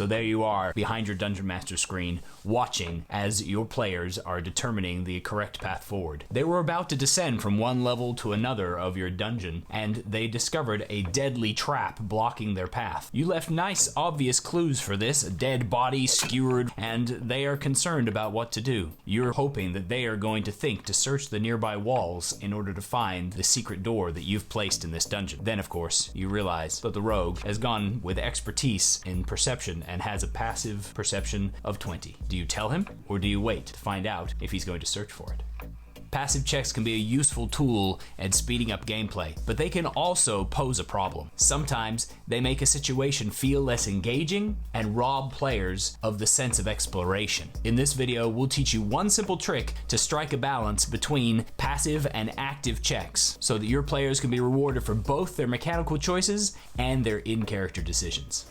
So there you are behind your Dungeon Master screen, watching as your players are determining the correct path forward. They were about to descend from one level to another of your dungeon, and they discovered a deadly trap blocking their path. You left nice, obvious clues for this: a dead body, skewered, and they are concerned about what to do. You're hoping that they are going to think to search the nearby walls in order to find the secret door that you've placed in this dungeon. Then, of course, you realize that the rogue has gone with expertise in perception and has a passive perception of 20. Do you tell him, or do you wait to find out if he's going to search for it? Passive checks can be a useful tool at speeding up gameplay, but they can also pose a problem. Sometimes they make a situation feel less engaging and rob players of the sense of exploration. In this video, we'll teach you one simple trick to strike a balance between passive and active checks so that your players can be rewarded for both their mechanical choices and their in-character decisions.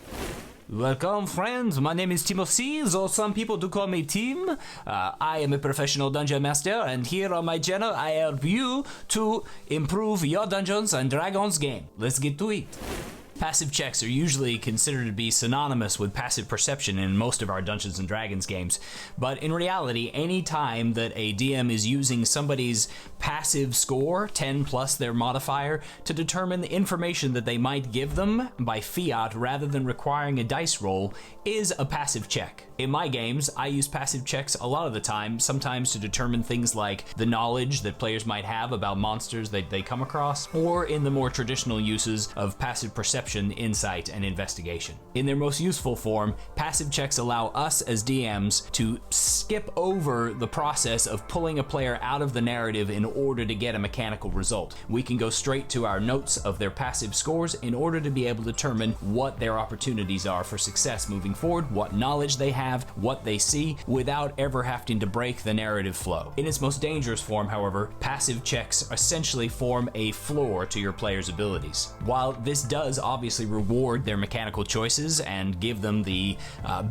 Welcome friends, my name is Timothy, though some people do call me Tim. I am a professional dungeon master, and here on my channel I help you to improve your Dungeons and Dragons game. Let's get to it. Passive checks are usually considered to be synonymous with passive perception in most of our Dungeons and Dragons games, but in reality, any time that a DM is using somebody's passive score, 10 plus their modifier, to determine the information that they might give them by fiat rather than requiring a dice roll, is a passive check. In my games, I use passive checks a lot of the time, sometimes to determine things like the knowledge that players might have about monsters that they come across, or in the more traditional uses of passive perception, insight, and investigation. In their most useful form, passive checks allow us as DMs to skip over the process of pulling a player out of the narrative in order to get a mechanical result. We can go straight to our notes of their passive scores in order to be able to determine what their opportunities are for success moving forward, what knowledge they have, what they see, without ever having to break the narrative flow. In its most dangerous form, however, passive checks essentially form a floor to your player's abilities. While this does obviously reward their mechanical choices and give them the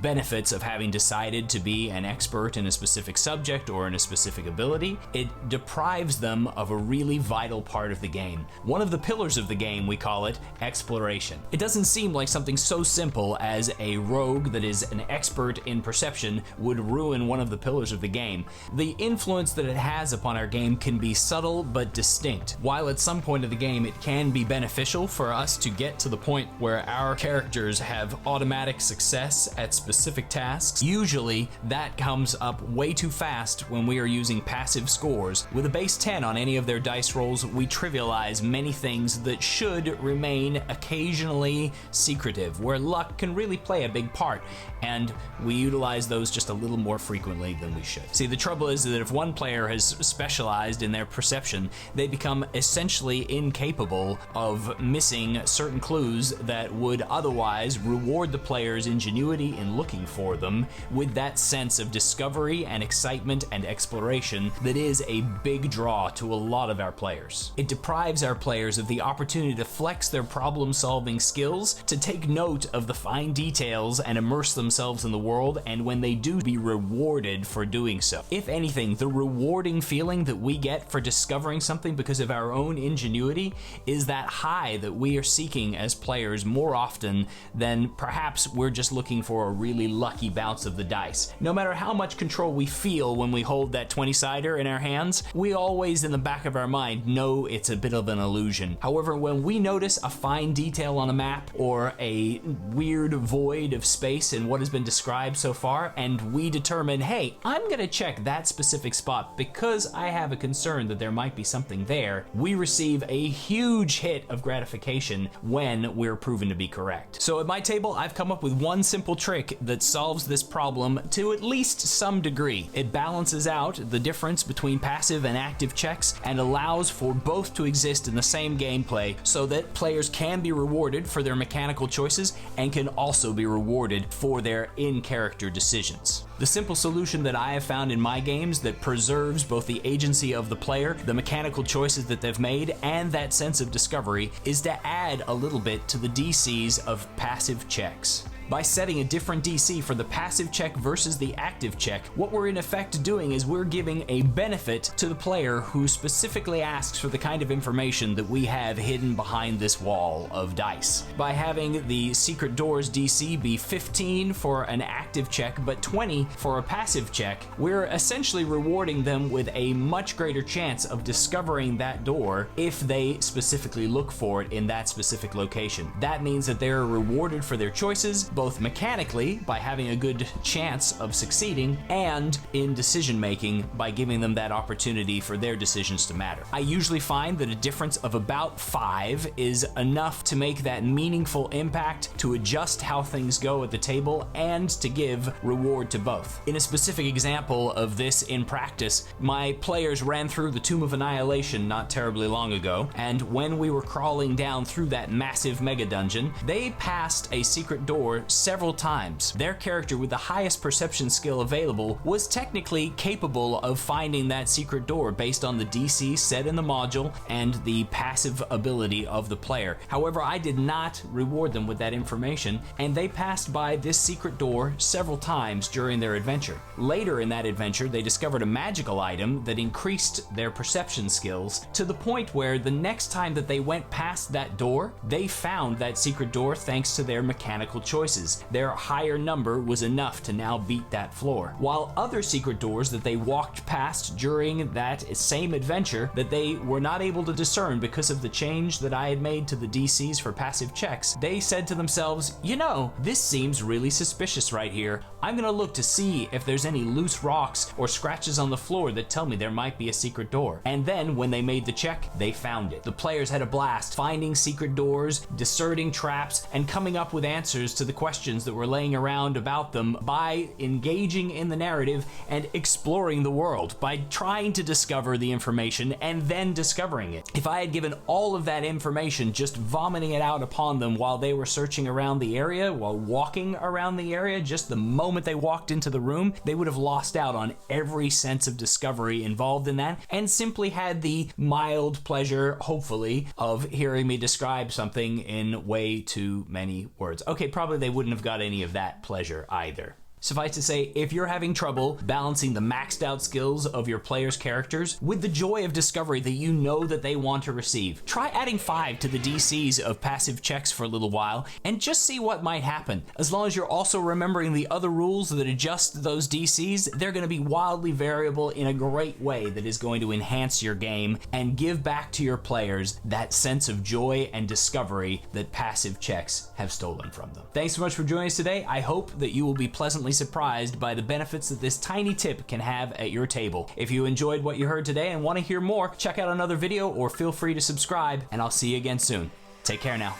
benefits of having decided to be an expert in a specific subject or in a specific ability, it deprives them of a really vital part of the game. One of the pillars of the game, we call it exploration. It doesn't seem like something so simple as a rogue that is an expert in perception would ruin one of the pillars of the game. The influence that it has upon our game can be subtle but distinct. While at some point of the game it can be beneficial for us to get to the point where our characters have automatic success at specific tasks, usually that comes up way too fast when we are using passive scores. With a base 10 on any of their dice rolls, we trivialize many things that should remain occasionally secretive, where luck can really play a big part, and we utilize those just a little more frequently than we should. See, the trouble is that if one player has specialized in their perception, they become essentially incapable of missing certain clues that would otherwise reward the player's ingenuity in looking for them with that sense of discovery and excitement and exploration that is a big draw to a lot of our players. It deprives our players of the opportunity to flex their problem-solving skills, to take note of the fine details and immerse themselves in the world, and when they do, be rewarded for doing so. If anything, the rewarding feeling that we get for discovering something because of our own ingenuity is that high that we are seeking as players more often than perhaps we're just looking for a really lucky bounce of the dice. No matter how much control we feel when we hold that 20-sider in our hands, we always in the back of our mind know it's a bit of an illusion. However, when we notice a fine detail on a map or a weird void of space in what has been described so far, and we determine, hey, I'm gonna check that specific spot because I have a concern that there might be something there, we receive a huge hit of gratification when we're proven to be correct. So at my table, I've come up with one simple trick that solves this problem to at least some degree. It balances out the difference between passive and active checks and allows for both to exist in the same gameplay so that players can be rewarded for their mechanical choices and can also be rewarded for their in-character decisions. The simple solution that I have found in my games that preserves both the agency of the player, the mechanical choices that they've made, and that sense of discovery is to add a little bit to the DCs of passive checks. By setting a different DC for the passive check versus the active check, what we're in effect doing is we're giving a benefit to the player who specifically asks for the kind of information that we have hidden behind this wall of dice. By having the secret doors DC be 15 for an active check but 20 for a passive check, we're essentially rewarding them with a much greater chance of discovering that door if they specifically look for it in that specific location. That means that they're rewarded for their choices, both mechanically by having a good chance of succeeding, and in decision making by giving them that opportunity for their decisions to matter. I usually find that a difference of about 5 is enough to make that meaningful impact, to adjust how things go at the table, and to give reward to both. In a specific example of this in practice, my players ran through the Tomb of Annihilation not terribly long ago, and when we were crawling down through that massive mega dungeon, they passed a secret door several times. Their character with the highest perception skill available was technically capable of finding that secret door based on the DC set in the module and the passive ability of the player. However, I did not reward them with that information, and they passed by this secret door several times during their adventure. Later in that adventure, they discovered a magical item that increased their perception skills to the point where the next time that they went past that door, they found that secret door thanks to their mechanical choices. Their higher number was enough to now beat that floor. While other secret doors that they walked past during that same adventure that they were not able to discern because of the change that I had made to the DCs for passive checks, they said to themselves, you know, this seems really suspicious right here. I'm gonna look to see if there's any loose rocks or scratches on the floor that tell me there might be a secret door. And then when they made the check, they found it. The players had a blast finding secret doors, discerning traps, and coming up with answers to the questions that were laying around about them by engaging in the narrative and exploring the world, by trying to discover the information and then discovering it. If I had given all of that information, just vomiting it out upon them while they were searching around the area, while walking around the area, just the moment they walked into the room, they would have lost out on every sense of discovery involved in that and simply had the mild pleasure, hopefully, of hearing me describe something in way too many words. Okay, probably they wouldn't have got any of that pleasure either. Suffice to say, if you're having trouble balancing the maxed out skills of your players' characters with the joy of discovery that you know that they want to receive, try adding 5 to the DCs of passive checks for a little while and just see what might happen. As long as you're also remembering the other rules that adjust those DCs, they're going to be wildly variable in a great way that is going to enhance your game and give back to your players that sense of joy and discovery that passive checks have stolen from them. Thanks so much for joining us today. I hope that you will be pleasantly surprised by the benefits that this tiny tip can have at your table. If you enjoyed what you heard today and want to hear more, check out another video or feel free to subscribe, and I'll see you again soon. Take care now.